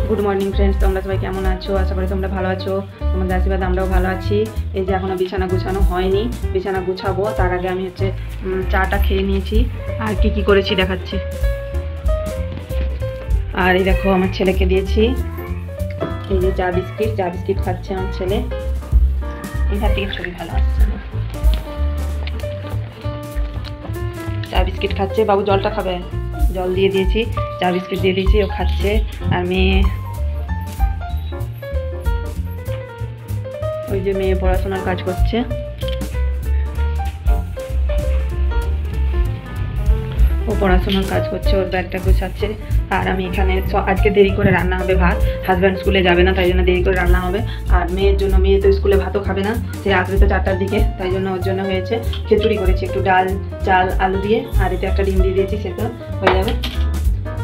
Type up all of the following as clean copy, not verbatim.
Good morning friends, তোমরা সবাই কেমন আছো? আশা করি তোমরা ভালো আছো। তোমাদের আশীর্বাদে আমরাও ভালো আছি। এই যে এখনও বিছানা গুছানো হয়নি, বিছানা গুছাবো। তার আগে আমি চাটা খেয়ে নিয়েছি। আর কি করেছি দেখাচ্ছি। আর এই দেখো আমার ছেলেকে দিয়েছি এই যে চা বিস্কিট খাচ্ছে আমার ছেলে। এখান থেকে ছবি ভালো আসছে না। চা বিস্কিট খাচ্ছে। বাবু জলটা খাবে? জল দিয়ে দিয়েছি, চা বিস্কিট দিয়ে দিয়েছি, ও খাচ্ছে। আর মেয়ে, ওই যে মেয়ে পড়াশোনার কাজ করছে। ও পড়াশোনার কাজ করছে, ওর ব্যাগটা গুছাচ্ছে। আর আমি এখানে আজকে দেরি করে রান্না হবে ভাত। হাজব্যান্ড স্কুলে যাবে না, তাই জন্য দেরি করে রান্না হবে। আর মেয়ের জন্য, মেয়ে তো স্কুলে ভাতও খাবে না, সে আসবে তো 4টার দিকে, তাই জন্য ওর জন্য হয়েছে খিচুড়ি করেছি, একটু ডাল চাল আলু দিয়ে। আর এতে একটা ডিম দিয়ে দিয়েছি, সে তো হয়ে যাবে।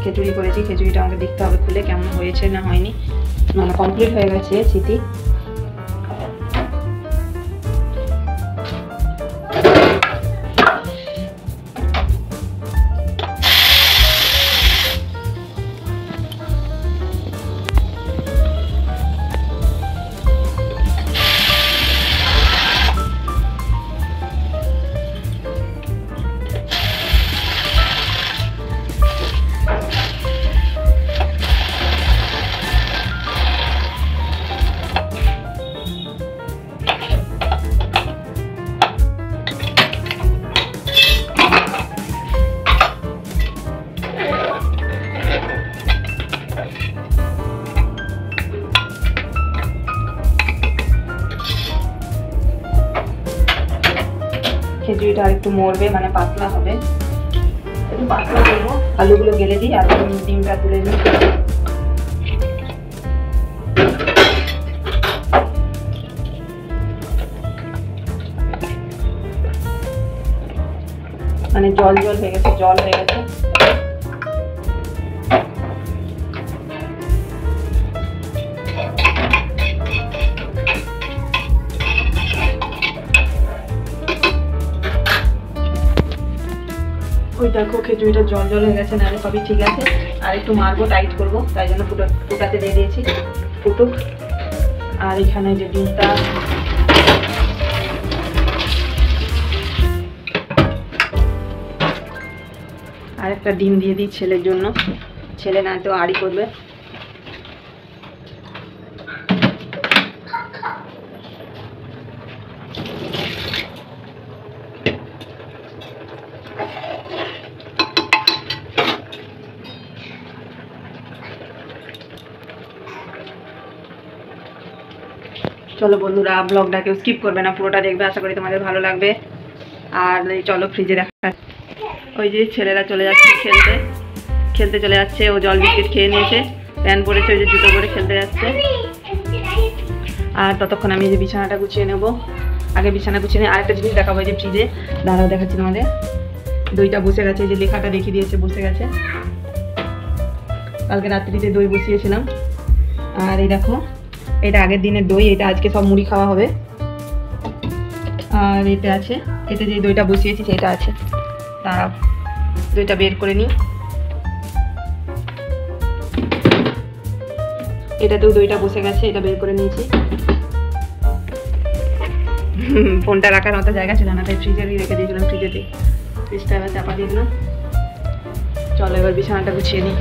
খিচুড়ি করেছি, খিচুড়িটা আমাকে দেখতে হবে খুলে কেমন হয়েছে না হয়নি। মানে কমপ্লিট হয়ে গেছে সিটি। খিচুড়িটা আর একটু মরবে, মানে পাতলা হবে, একটু পাতলা করবো। আলুগুলো গেলে দিই আর ডিমটা তুলে দিই। মানে জল হয়ে গেছে, জল হয়ে গেছে। ওই দেখো খিচুড়িটা জল হয়ে গেছে, নাহলে সবই ঠিক আছে। আর একটু মারবো, টাইট করবো, তাই জন্য ফুটাতে দিয়ে দিয়েছি, ফুটুক। আর এখানে যে ডিমটা, আর একটা ডিম দিয়ে দিই ছেলের জন্য, ছেলে না তো আড়ি করবে। চলো বন্ধুরা, ব্লগটাকে স্কিপ করবে না, পুরোটা দেখবে, আশা করি তোমাদের ভালো লাগবে। আর চলো ফ্রিজে রাখা। ওই যে ছেলেরা চলে যাচ্ছে খেলতে চলে যাচ্ছে। ও জল বিস্কিট খেয়ে নিয়েছে, প্যান্ট পরেছে, ওই যে জুতো পরে খেলতে যাচ্ছে। আর ততক্ষণ আমি যে বিছানাটা গুছিয়ে নেব। আগে বিছানা গুছিয়ে নিয়ে আরেকটা জিনিস দেখাবো, যে ফ্রিজে দাঁড়াও দেখাচ্ছি তোমাদের। দইটা বসে গেছে, যে লেখাটা দেখিয়ে দিয়েছে, বসে গেছে। কালকে রাত্রিতে দই বসিয়েছিলাম। আর এই দেখো, এটা আগের দিনের দই, এটা আজকে সব মুড়ি খাওয়া হবে। আর এটা আছে, এতে যে দইটা বসিয়েছি সেটা আছে। দাঁড়াও, দইটা বের করে নিই। এটাতেও দইটা বসে গেছে, এটা বের করে নিয়েছি। ফোনটা রাখার মতো জায়গা ছিল না, তাই ফ্রিজেরই রেখে দিয়েছিলাম, ফ্রিজেতে। ফ্রিজটা এবার চাপা দিয়ে দিলাম। চলো এবার বিছানাটা গুছিয়ে নিই।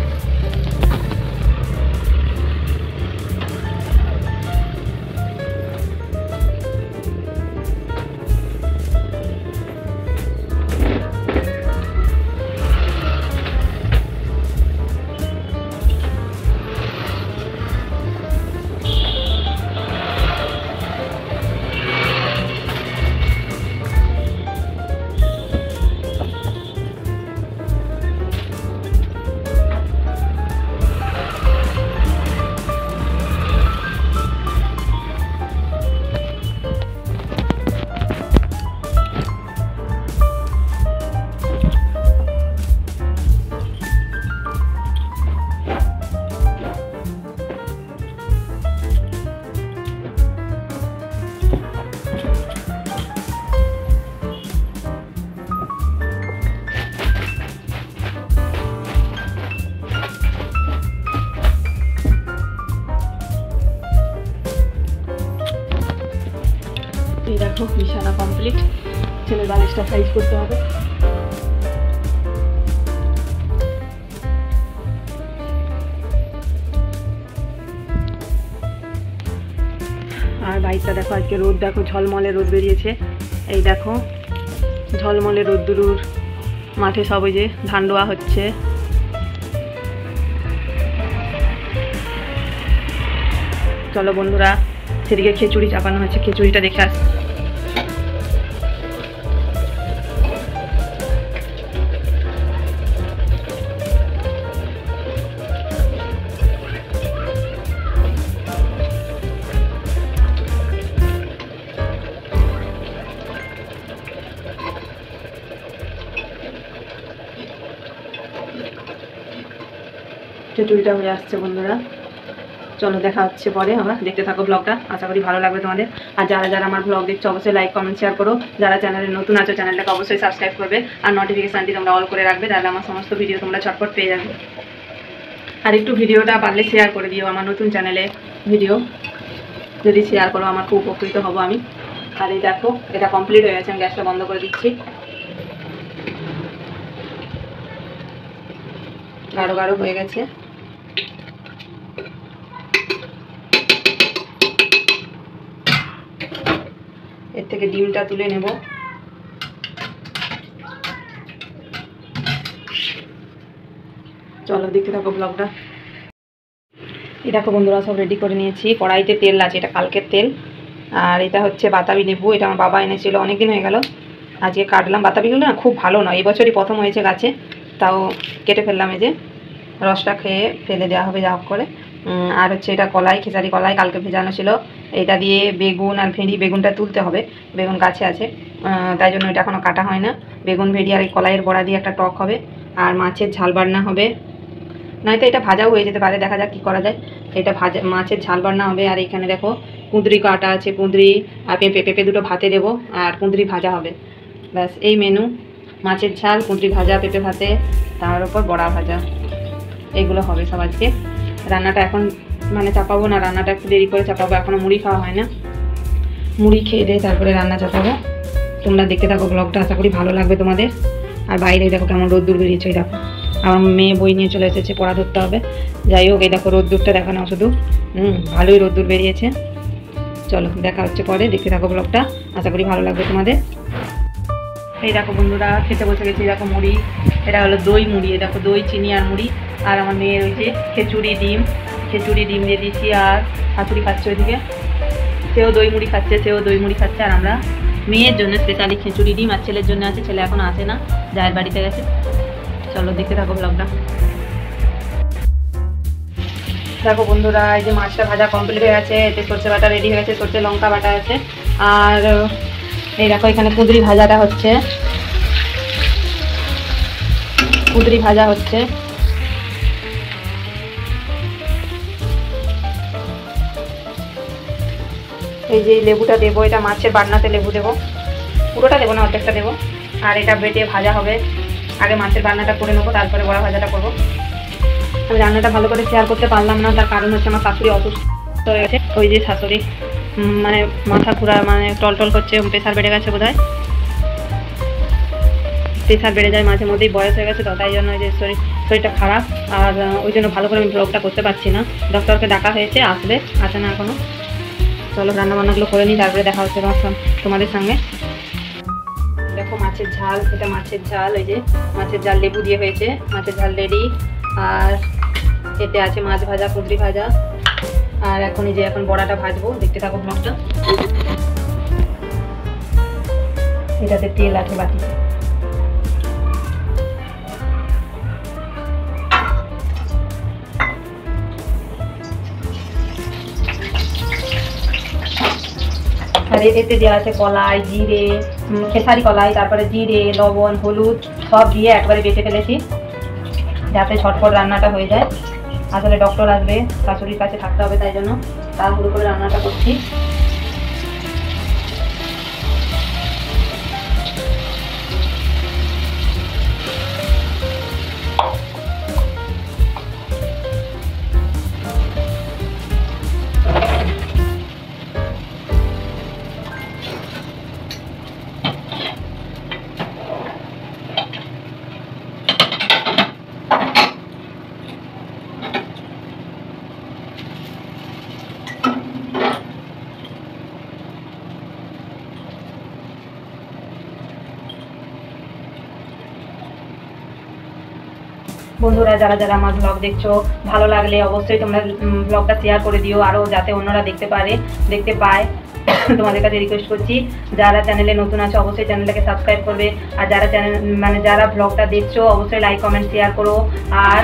দেখো বিছানা কমপ্লিট, ছেলের বালিশটা সাইজ করতে হবে। আর বাইকটা দেখো, আজকে রোদ দেখো, ঝলমলে রোদ বেরিয়েছে। এই দেখো ঝলমলে রোদ্দুরুর মাঠে সব ওই যে ধান রোয়া হচ্ছে। চলো বন্ধুরা, সেদিকে খিচুড়ি চাপানো হচ্ছে, খিচুড়িটা দেখে আস। খিচুড়িটা হয়ে আসছে বন্ধুরা, চলো দেখা হচ্ছে পরে। আবার দেখতে থাকো ব্লগটা, আশা করি ভালো লাগবে তোমাদের। আর যারা যারা আমার ব্লগ দেখছো অবশ্যই লাইক কমেন্ট শেয়ার করো। যারা চ্যানেলে নতুন আছো চ্যানেলটাকে অবশ্যই সাবস্ক্রাইব করবে আর নোটিফিকেশানটি তোমরা অল করে রাখবে, তাহলে আমার সমস্ত ভিডিও তোমরা ঝটপট পেয়ে যাবে। আর একটু ভিডিওটা পারলে শেয়ার করে দিও, আমার নতুন চ্যানেলে ভিডিও যদি শেয়ার করো আমার খুব উপকৃত হব আমি। আর এই দেখো এটা কমপ্লিট হয়ে গেছে, আমি গ্যাসটা বন্ধ করে দিচ্ছি। গাঢ় গাঢ় হয়ে গেছে। এর থেকে ডিমটা তুলে নেব। চলো দেখতে থাকো ব্লগটা। এই দেখো বন্ধুরা, সব রেডি করে নিয়েছি। কড়াইতে তেল আছে, এটা কালকের তেল। আর এটা হচ্ছে বাতাবি লেবু, এটা আমার বাবা এনেছিল, অনেকদিন হয়ে গেল, আজকে কাটলাম। বাতাবিগুলো না খুব ভালো নয়, এবছরই প্রথম হয়েছে গাছে, তাও কেটে ফেললাম। এই যে রসটা খেয়ে ফেলে দেওয়া হবে যা হোক করে। আর হচ্ছে এটা কলাই, খেসারি কলাই কালকে ভেজানো ছিল। এটা দিয়ে বেগুন আর ভেঁড়ি, বেগুনটা তুলতে হবে, বেগুন গাছে আছে, তাই জন্য এটা এখনও কাটা হয় না। বেগুন ভেঁড়ি আর এই কলাইয়ের বড়া দিয়ে একটা টক হবে। আর মাছের ঝাল বান্না হবে, নয়তো এটা ভাজাও হয়ে যেতে পারে, দেখা যাক কী করা যায়। এটা ভাজা মাছের ঝাল বান্না হবে। আর এখানে দেখো কুঁদরি কাটা আছে, কুঁদরি আর পেঁপে, পেঁপে দুটো ভাতে দেবো, আর কুঁদরি ভাজা হবে। ব্যাস এই মেনু, মাছের ঝাল, কুঁদরি ভাজা, পেঁপে ভাতে, তার উপর বড়া ভাজা, এগুলো হবে সব আজকে। রান্নাটা এখন মানে চাপাবো না, রান্নাটা একটু দেরি করে চাপাবো, এখনও মুড়ি খাওয়া হয় না। মুড়ি খেয়ে দিয়ে তারপরে রান্না চাপাবো। তোমরা দেখতে থাকো ব্লগটা, আশা করি ভালো লাগবে তোমাদের। আর বাইরে দেখো কেমন রোদ্দুর বেরিয়েছে, ওই দেখো আমার মেয়ে বই নিয়ে চলে এসেছে, পড়া ধরতে হবে। যাই হোক, এই দেখো রোদ্দুরটা দেখো না শুধু, ভালোই রোদ্দুর বেরিয়েছে। চলো দেখা হচ্ছে পরে, দেখতে থাকো ব্লগটা, আশা করি ভালো লাগবে তোমাদের। এই দেখো বন্ধুরা, খেতে বসে গেছি। দেখো মুড়ি, এটা হলো দই মুড়ি, দেখো দই, চিনি আর মুড়ি। আর আমার মেয়ের ওই যে খিচুড়ি ডিম, খিচুড়ি ডিম দিয়ে দিচ্ছি। আর শাশুড়ি খাচ্ছে ওইদিকে, সেও দই মুড়ি খাচ্ছে, আর আমরা মেয়ের জন্য স্পেশালি খিচুড়ি ডিম, আর ছেলের জন্য আছে, ছেলে এখনও আসে না, জায়ের বাড়িতে গেছে। চলো দেখতে থাকো ব্লগটা। দেখো বন্ধুরা, এই যে মাছটা ভাজা কমপ্লিট হয়ে গেছে, এতে সর্ষে বাটা রেডি হয়ে গেছে, সর্ষে লঙ্কা বাটা আছে। আর এই দেখো এখানে কুঁদরি ভাজাটা হচ্ছে, কুঁদরি ভাজা হচ্ছে। এই যে লেবুটা দেবো, এটা মাছের বান্নাতে লেবু দেবো, পুরোটা দেবো না, অর্ধেকটা দেবো। আর এটা বেটে ভাজা হবে, আগে মাছের বান্নাটা করে নেবো, তারপরে বড়া ভাজাটা করবো। আমি রান্নাটা ভালো করে শেয়ার করতে পারলাম না, তার কারণ হচ্ছে আমার শাশুড়ি অসুস্থ হয়ে গেছে। ওই যে শাশুড়ি মানে মাথা ঘুরা, মানে টলটল করছে, প্রেশার বেড়ে গেছে বোধহয়, প্রেশার বেড়ে যায় মাঝে মধ্যেই, বয়স হয়ে গেছে তো, তাই জন্য ওই যে শরীরটা খারাপ। আর ওই জন্য ভালো করে আমি ব্লগটা করতে পারছি না। ডক্টরকে ডাকা হয়েছে, আসে না এখনও। চলো রান্নাবান্নাগুলো করে নিই, তারপরে দেখা হচ্ছে তোমাদের সঙ্গে। দেখো মাছের ঝাল, এটা মাছের ঝাল, এই যে মাছের ঝাল লেবু দিয়ে হয়েছে, মাছের ঝাল রেডি। আর এতে আছে মাছ ভাজা, কুঁদরি ভাজা। আর এখন এই যে এখন বড়াটা ভাজবো, দেখতে থাকো ব্লগটা। এটাতে তেল আছে বাটিতে। আর এতে দেওয়া আছে কলাই, জিরে, খেসারি কলাই, তারপরে জিরে, লবণ, হলুদ সব দিয়ে একবারে বেটে ফেলেছি, যাতে ঝটপট রান্নাটা হয়ে যায়। আসলে ডক্টর আসবে, শাশুড়ির কাছে থাকতে হবে, তাই জন্য তাড়াহুড়ো করে রান্নাটা করছি। বন্ধুরা যারা যারা আমার ব্লগ দেখছো, ভালো লাগলে অবশ্যই তোমরা ব্লগটা শেয়ার করে দিও, আরও যাতে অন্যরা দেখতে পায়। তোমাদের কাছে রিকোয়েস্ট করছি, যারা চ্যানেলে নতুন আছে অবশ্যই চ্যানেলটাকে সাবস্ক্রাইব করবে, আর যারা ব্লগটা দেখছো অবশ্যই লাইক কমেন্ট শেয়ার করো, আর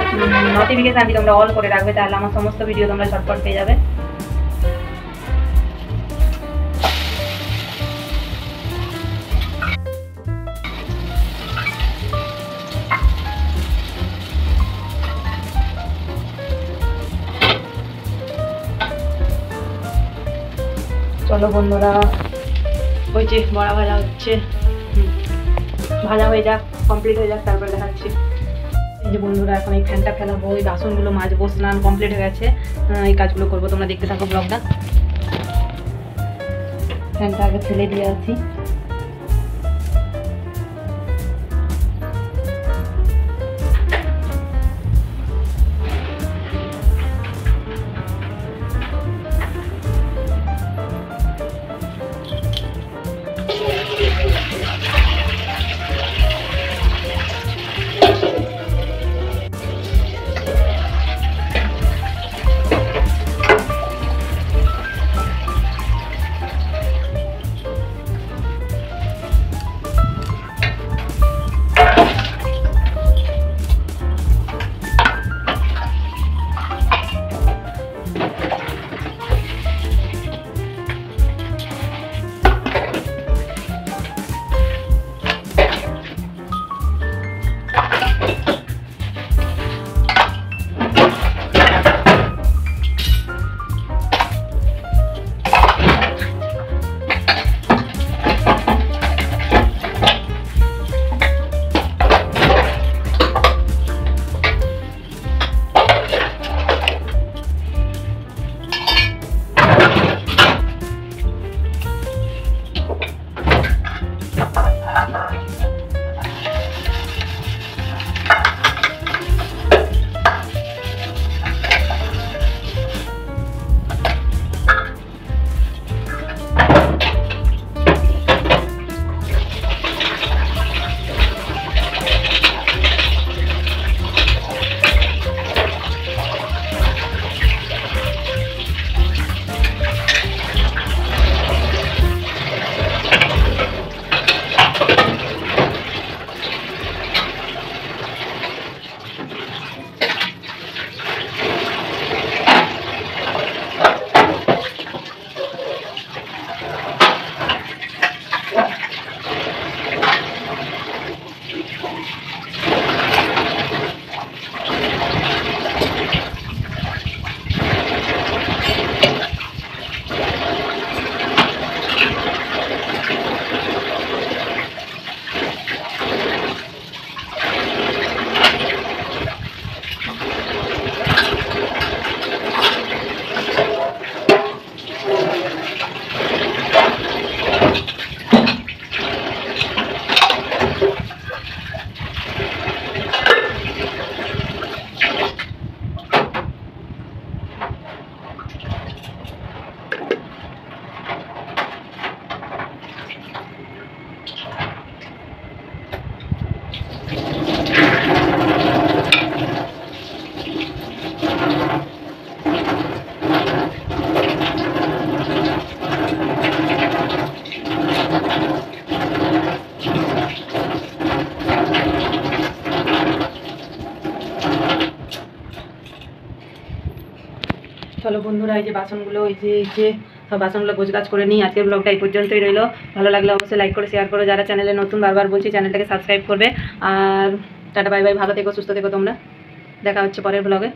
নোটিফিকেশানটি তোমরা অল করে রাখবে, তাহলে আমার সমস্ত ভিডিও তোমরা ঝটপট পেয়ে যাবে। চলো বন্ধুরা, ওই যে বড়া ভাজা হচ্ছে, ভাজা হয়ে যাক, কমপ্লিট হয়ে যাক, তারপরে দেখাচ্ছি। এই যে বন্ধুরা, এখন এই ফ্যানটা ফেলাবো, ওই বাসনগুলো মাজবো, স্নান কমপ্লিট হয়ে গেছে, এই কাজগুলো করবো, তোমরা দেখতে থাকো ব্লগটা। ফ্যানটা আগে ফেলে দিয়ে আছি। চলো বন্ধুরা, এই যে বাসনগুলো, এই যে সব বাসনগুলো গোছগাছ করে নিই। আজকের ব্লগটা এই পর্যন্তই রইলো। ভালো লাগলে অবশ্যই লাইক করে শেয়ার করো, যারা চ্যানেলে নতুন বারবার বলছি চ্যানেলটাকে সাবস্ক্রাইব করবে। আর টাটা বাই বাই, ভালো থেকো, সুস্থ থেকো তোমরা, দেখা হচ্ছে পরের ব্লগে।